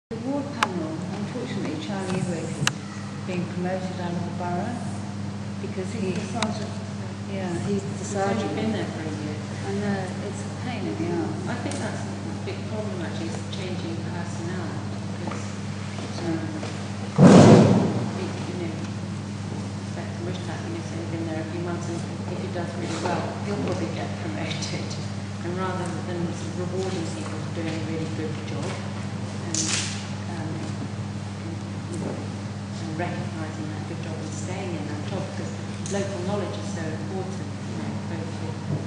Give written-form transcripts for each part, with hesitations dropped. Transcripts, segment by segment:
The ward panel, unfortunately, Charlie Ewick is being promoted out of the borough because he's the sergeant. Yeah, he's the sergeant. He's only been there for a year. I know, it's a pain in the arse. I think that's a big problem actually, is changing personnel because Inspector Mushtak, he's only been there a few months, and if he does really well, he'll probably get promoted. And rather than rewarding people for doing a really good job and recognising that good job and staying in that job, because local knowledge is so important, both for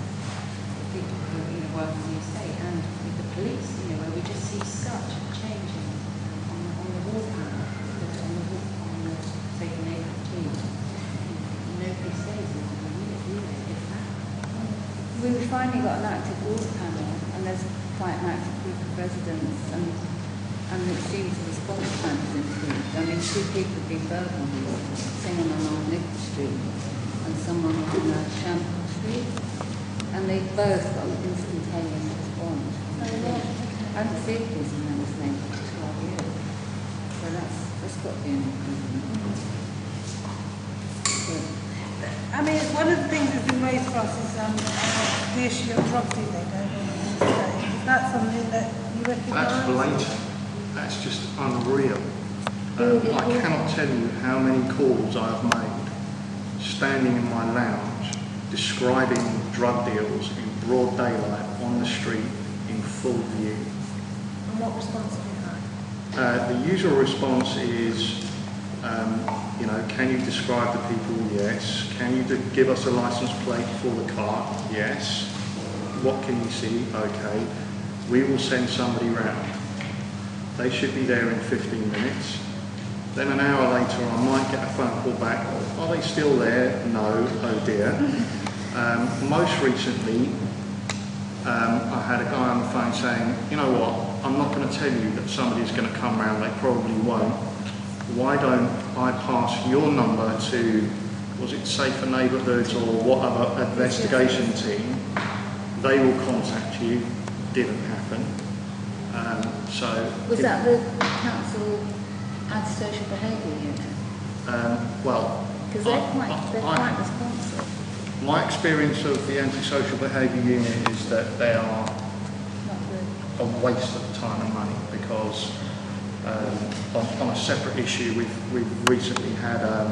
people who work on the estate and with the police, where we just see such a change on the ward panel, on the safe neighbourhood team. Nobody stays in the unit, if that. We've finally got an active ward panel, and there's quite an active group of residents, and it seems the response time has improved. I mean, 2 people have been burgled, someone on Nickel Street and someone on Shamrock Street, and they both got an instantaneous response. I haven't seen police in those names for 12 years, so that's got to be an improvement. I mean, one of the things that's been raised for us is the issue of drug dealing over on the estate. Is that something that you recognise? That's blatant. That's just unreal. I cannot tell you how many calls I have made standing in my lounge describing drug deals in broad daylight on the street in full view. And what response have you had? The usual response is, can you describe the people? Yes. Can you give us a license plate for the car? Yes. What can you see? Okay. We will send somebody round. They should be there in 15 minutes. Then an hour later I might get a phone call back. Are they still there? No. Oh dear. Most recently, I had a guy on the phone saying, you know what, I'm not going to tell you that somebody's going to come round, they probably won't. Why don't I pass your number to, was it Safer Neighbourhoods or what other investigation team? They will contact you. Didn't happen. Was that the council antisocial behaviour unit? Well, because they're quite responsive. My experience of the antisocial behaviour unit is that they are a waste of time and money, because on a separate issue we've recently had a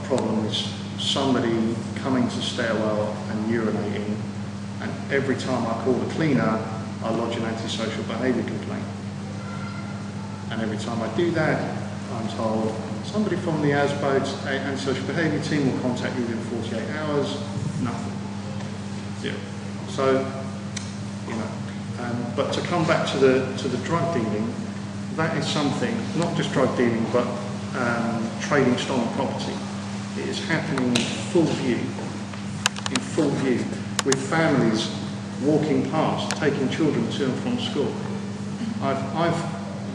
problem with somebody coming to stairwell and urinating, and every time I call the cleaner I lodge an antisocial behaviour complaint, and every time I do that I'm told somebody from the ASBO's antisocial behaviour team will contact you within 48 hours. Nothing. Yeah. So, but to come back to the drug dealing, that is something, not just drug dealing, but trading stolen property. It is happening in full view, with families walking past, taking children to and from school. I've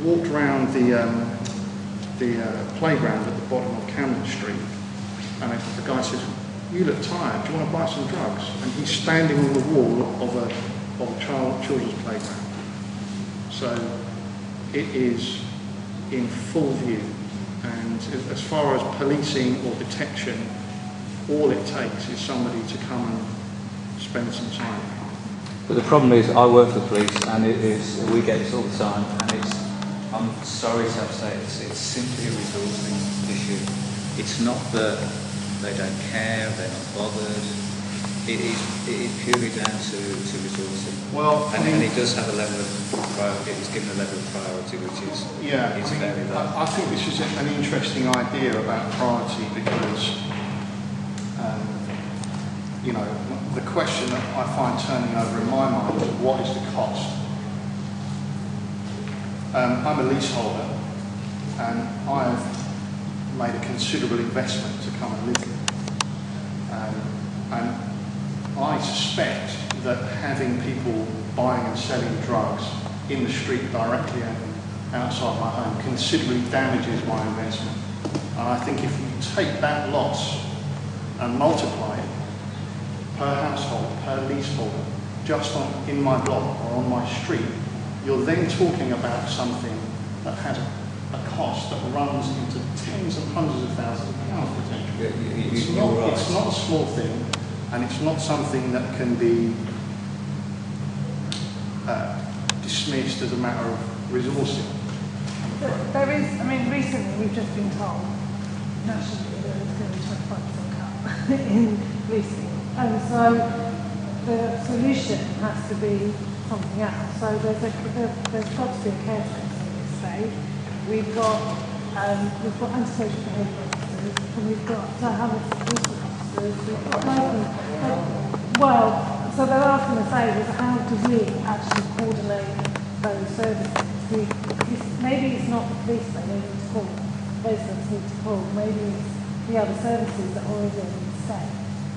walked around the playground at the bottom of Camden Street, and the guy says, "You look tired, do you want to buy some drugs?" And he's standing on the wall of a children's playground. So it is in full view, and as far as policing or detection, all it takes is somebody to come and spend some time. But the problem is, I work for the police, and we get this all the time, and I'm sorry to have to say it's simply a resourcing issue. It's not that they don't care, they're not bothered. It is purely down to resourcing. Well, and it does have a level of priority. It's given a level of priority, which is very low. I think this is an interesting idea about priority, because the question that I find turning over in my mind is, what is the cost? I'm a leaseholder, and I have made a considerable investment to come and live here. And I suspect that having people buying and selling drugs in the street directly outside my home considerably damages my investment. And I think if you take that loss and multiply it per household, per leaseholder, just in my block or on my street, you're then talking about something that has a cost that runs into tens and hundreds of thousands of pounds potentially. It's not a small thing, and it's not something that can be dismissed as a matter of resourcing. There is, I mean, recently we've just been told nationally that there's going to be 25% cut in policing. And so the solution has to be something else. So there's got to be a caretaker in this state. We've got antisocial behaviour officers, and we've got police officers, we've got well, so they're asking to say is how do we actually coordinate those services? Maybe it's not the police that they need to call, residents need to call, maybe it's the other services that are already in the state,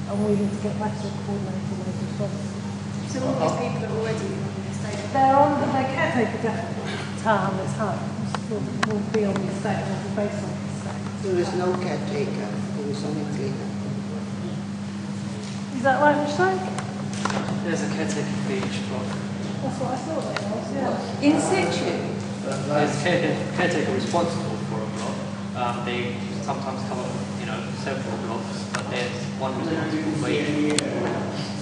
and we need to get better at coordinating those responses. So all these people are already in the state. Their caretaker definitely, town, its homes, will be on the estate and will be based on the estate. There is no caretaker, there is only cleaner. Is that right, Michelle? There's a caretaker for each block. That's what I thought it was, yeah. In situ? There's a caretaker responsible for a block. They sometimes cover, several blocks, but there's one responsible for each.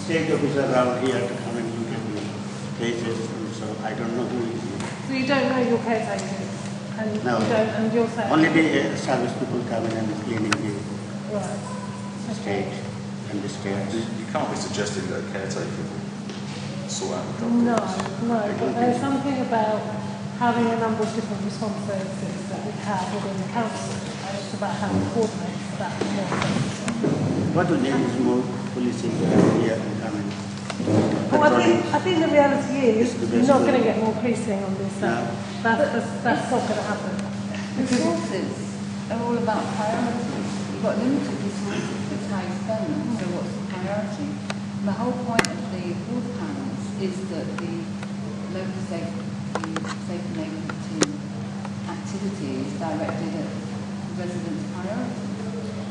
State officer around here to come and look at the cases, so I don't know who is it. So you don't know your caretakers? And No. you don't, and you're saying... Only the service people come in and cleaning the Right. stage and the stairs. You can't be suggesting that a caretaker will sort out the drug No, dealers. no, but there's something about having a number of different response services that we have within the council, and it's about how we coordinate that more effectively. What we need is more policing here and coming. Well, I think the reality is you're not going to get more policing on this side. No. That's not going to happen. Resources are all about priorities. You've got limited resources, that's how you spend them, so what's the priority? And the whole point of the water panels is that the local safe and neighbourhood team activity is directed at residents' priorities.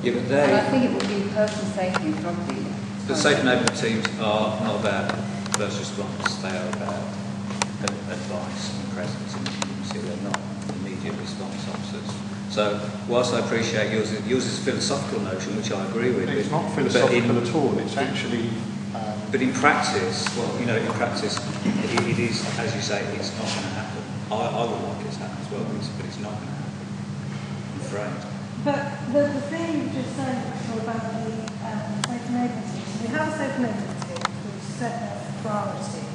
Yeah, but And I think it would be person safety and drug dealing. the safe neighbourhood teams are not about first response, they are about advice and presence in the community, they're not immediate response officers. So, whilst I appreciate yours is a philosophical notion, which I agree with. It's not but philosophical at all, it's actually... But in practice, in practice, it is, as you say, it's not going to happen. I would like it to happen as well, but it's not going to happen, I'm afraid. But the thing you just said about the safe neighbourhood team, we have a safe neighbourhood team who's set a priority.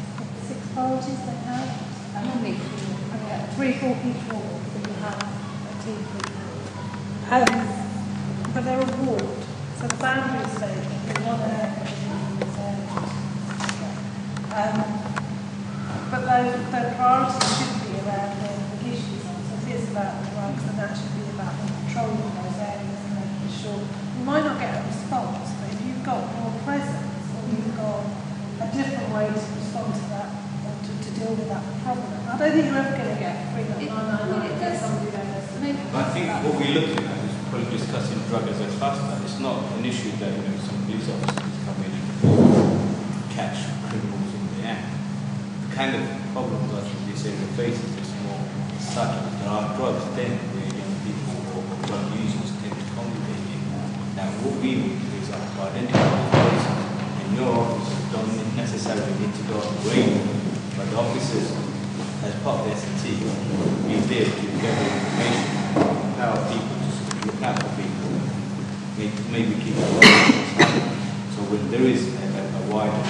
6 priorities they have. Normally, 3 for each ward, but you have a team for each ward. But they're a ward, so the boundaries say in one area in this area. But their priority should be around the issues. So it is about the drugs, and that should be about controlling those areas and making sure you might not get a response, but if you've got more presence or you've got a different way to respond to that or to deal with that problem, I don't think you're ever going to get free it does. I think what we're looking at is probably discussing drug as a cluster. It's not an issue that some police officers come in and catch criminals in the act. The kind of problem that this area faces is more such that there are drugs then where people or drug users tend to congregate in. Now what we need to do is identify those places, and your officers don't necessarily need to go on the radio, but the officers as part of the S&T, be there to gather information, empower people to look out for people, maybe keep an eye on what's happening. So when there is a wider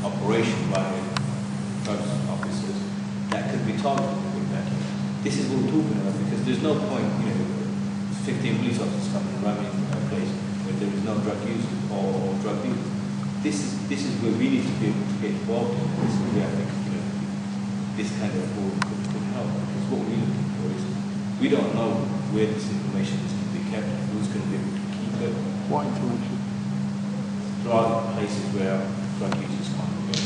operation by drugs officers that could be targeted with that, this is what we're talking about, because there's no point, 15 police officers coming and running a place where there is no drug use or drug dealers. This is where we need to be able to get involved in. This is where I think this kind of board could help. Because what we're looking for is we don't know where this information is going to be kept, who's going to be able to keep it. What information? There are places where drug users congregate.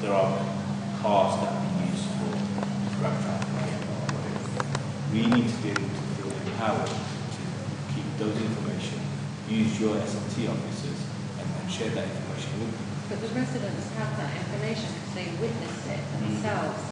There are cars that are used for drug trafficking or whatever. We need to be able to feel empowered to keep those information, use your S&T officers, and share that information with them. But the residents have that information because they witnessed it themselves.